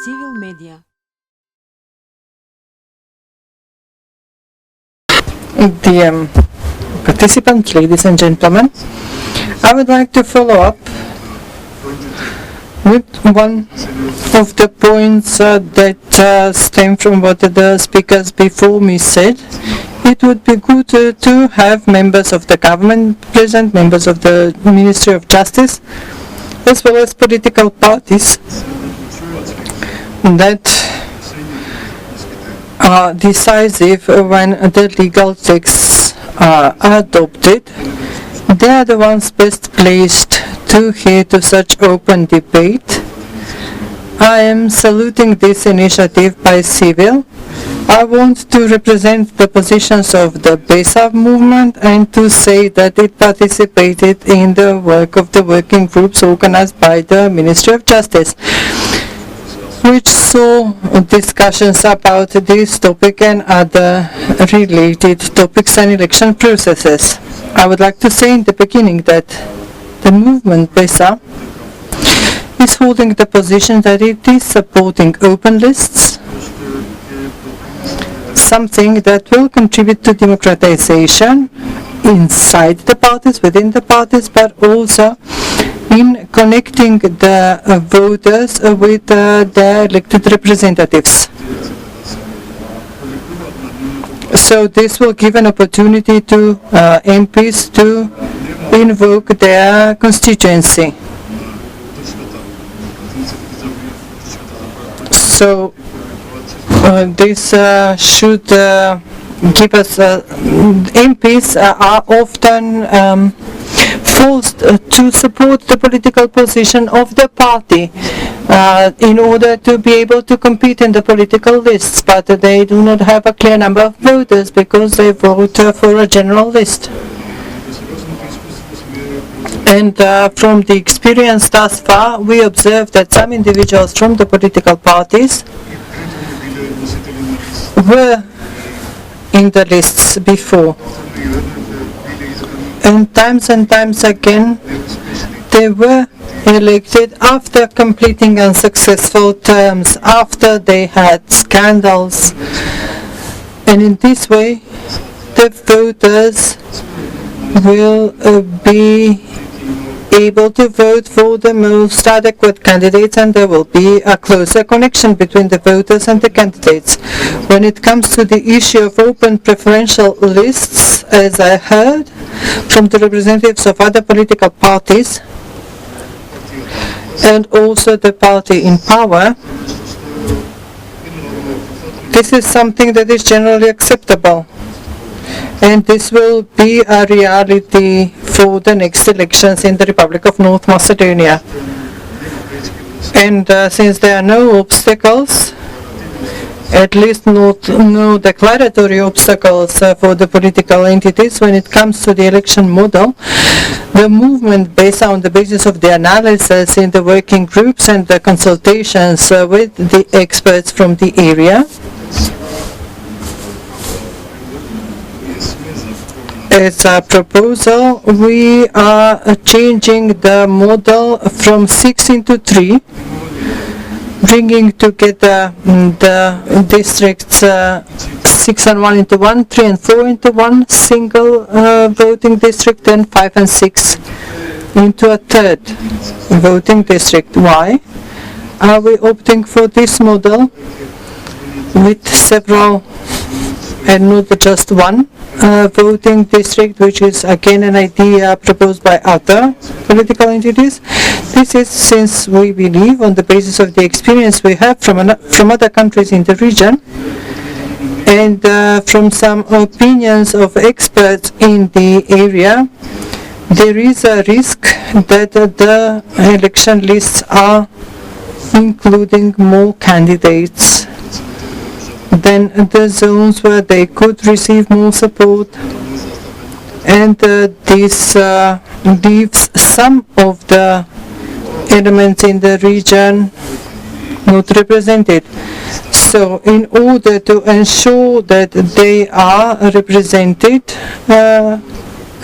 Civil Media. Dear participants, ladies and gentlemen, I would like to follow up with one of the points that stem from what the speakers before me said. It would be good to have members of the government present, members of the Ministry of Justice, as well as political parties that are decisive when the legal texts are adopted. They are the ones best placed to hear to such open debate. I am saluting this initiative by Civil. I want to represent the positions of the Besa movement and to say that it participated in the work of the working groups organized by the Ministry of Justice, which saw discussions about this topic and other related topics and election processes. I would like to say in the beginning that the movement Besa is holding the position that it is supporting open lists, something that will contribute to democratization inside the parties, within the parties, but also in connecting the voters with their elected representatives. So this will give an opportunity to MPs to invoke their constituency. So this should give us, MPs are often forced to support the political position of the party in order to be able to compete in the political lists, but they do not have a clear number of voters because they vote for a general list. And from the experience thus far, we observe that some individuals from the political parties were in the lists before. And times again, they were elected after completing unsuccessful terms, after they had scandals. And in this way, the voters will be able to vote for the most adequate candidates, and there will be a closer connection between the voters and the candidates. When it comes to the issue of open preferential lists, as I heard from the representatives of other political parties and also the party in power, this is something that is generally acceptable. And this will be a reality for the next elections in the Republic of North Macedonia. And since there are no obstacles, at least no declaratory obstacles for the political entities when it comes to the election model, the movement based on the basis of the analysis in the working groups and the consultations with the experts from the area, as a proposal, we are changing the model from 6 into 3, bringing together the districts 6 and 1 into 1, 3 and 4 into 1 single voting district, and 5 and 6 into a third voting district. Why are we opting for this model with several and not just one voting district, which is again an idea proposed by other political entities? This is since we believe, on the basis of the experience we have from other countries in the region and from some opinions of experts in the area, there is a risk that the election lists are including more candidates than the zones where they could receive more support, and this leaves some of the elements in the region not represented. So in order to ensure that they are represented,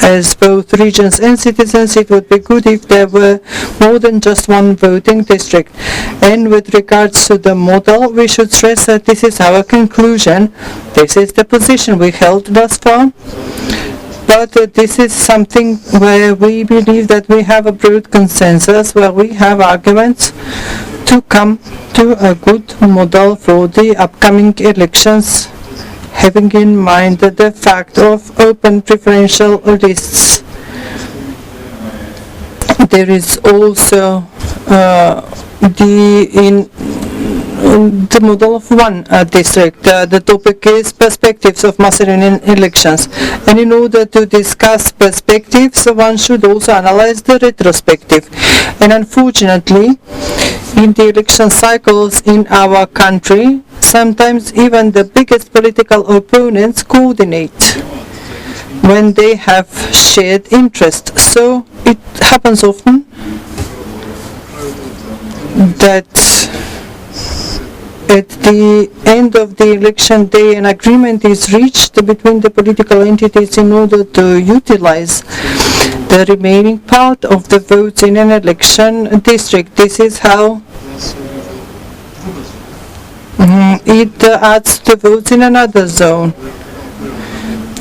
as both regions and citizens, it would be good if there were more than just one voting district. And with regards to the model, we should stress that this is our conclusion. This is the position we held thus far. But this is something where we believe that we have a broad consensus, where we have arguments to come to a good model for the upcoming elections, having in mind the fact of open preferential lists. There is also the model of one district. The topic is perspectives of Macedonian elections. And in order to discuss perspectives, one should also analyze the retrospective. And unfortunately, in the election cycles in our country, sometimes even the biggest political opponents coordinate when they have shared interest. So it happens often that at the end of the election day an agreement is reached between the political entities in order to utilize the remaining part of the votes in an election district. This is how it adds the votes in another zone.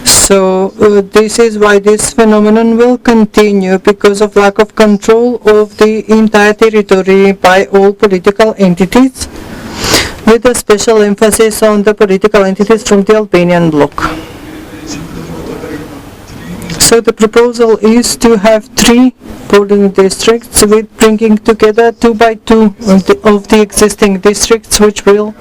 So this is why this phenomenon will continue, because of lack of control of the entire territory by all political entities, with a special emphasis on the political entities from the Albanian bloc. So the proposal is to have 3 polling districts, with bringing together 2 by 2 of the existing districts, which will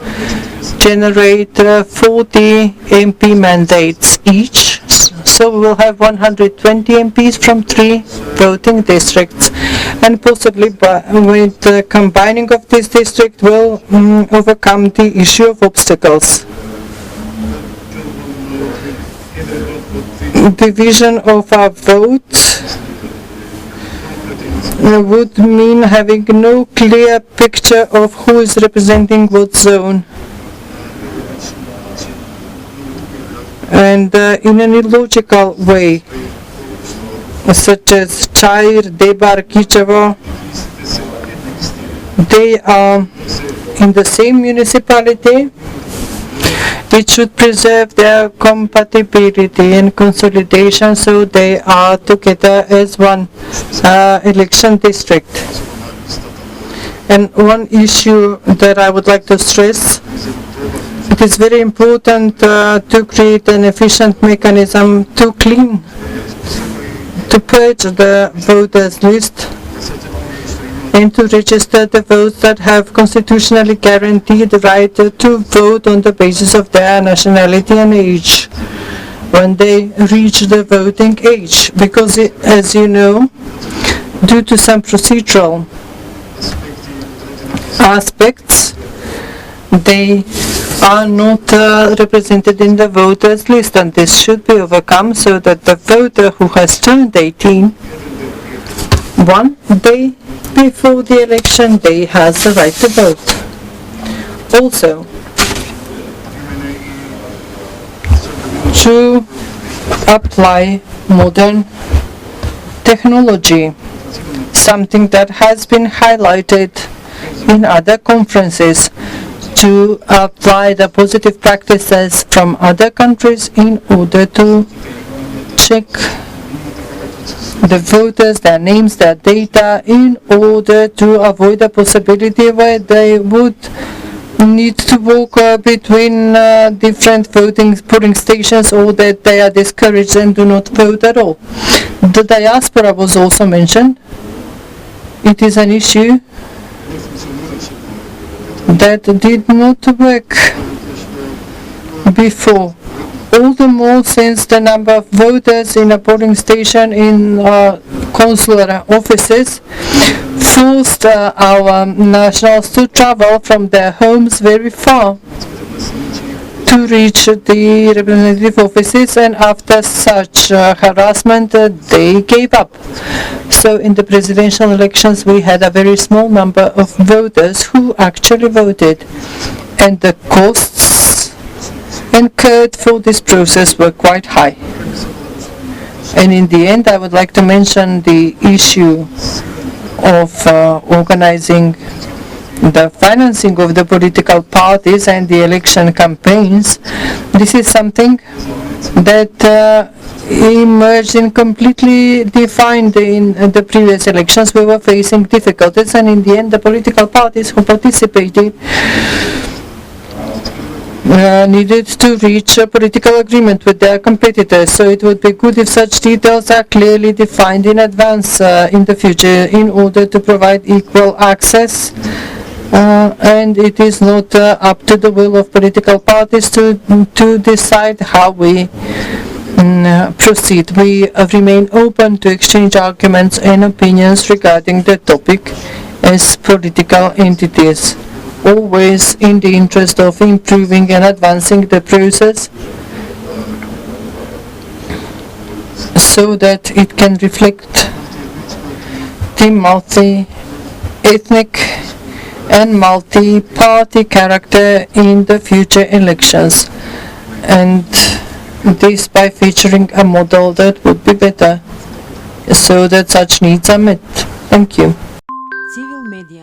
generate 40 MP mandates each. So we will have 120 MPs from 3 voting districts, and possibly with the combining of this district will overcome the issue of obstacles. Division of our vote would mean having no clear picture of who is representing what zone. And in an illogical way, such as Chair, Debar, Kičevo, they are in the same municipality. It should preserve their compatibility and consolidation, so they are together as one election district. And one issue that I would like to stress: it is very important to create an efficient mechanism to purge the voters list and to register the votes that have constitutionally guaranteed the right to vote on the basis of their nationality and age when they reach the voting age. Because as you know, due to some procedural aspects, they are not represented in the voters list, and this should be overcome so that the voter who has turned 18 one day before the election day has the right to vote. Also, to apply modern technology, something that has been highlighted in other conferences, to apply the positive practices from other countries in order to check the voters, their names, their data, in order to avoid the possibility where they would need to walk between different polling stations, or that they are discouraged and do not vote at all. The diaspora was also mentioned. It is an issue that did not work before. All the more since the number of voters in a polling station in consular offices forced our nationals to travel from their homes very far to reach the representative offices, and after such harassment they gave up. So in the presidential elections we had a very small number of voters who actually voted, and the costs incurred for this process were quite high. And in the end, I would like to mention the issue of organizing the financing of the political parties and the election campaigns. This is something that emerged and completely defined in the previous elections. We were facing difficulties, and in the end the political parties who participated needed to reach a political agreement with their competitors. So it would be good if such details are clearly defined in advance in the future in order to provide equal access, and it is not up to the will of political parties to decide how we proceed. We remain open to exchange arguments and opinions regarding the topic as political entities, always in the interest of improving and advancing the process so that it can reflect the multi-ethnic and multi-party character in the future elections, and this by featuring a model that would be better so that such needs are met. Thank you. Civil media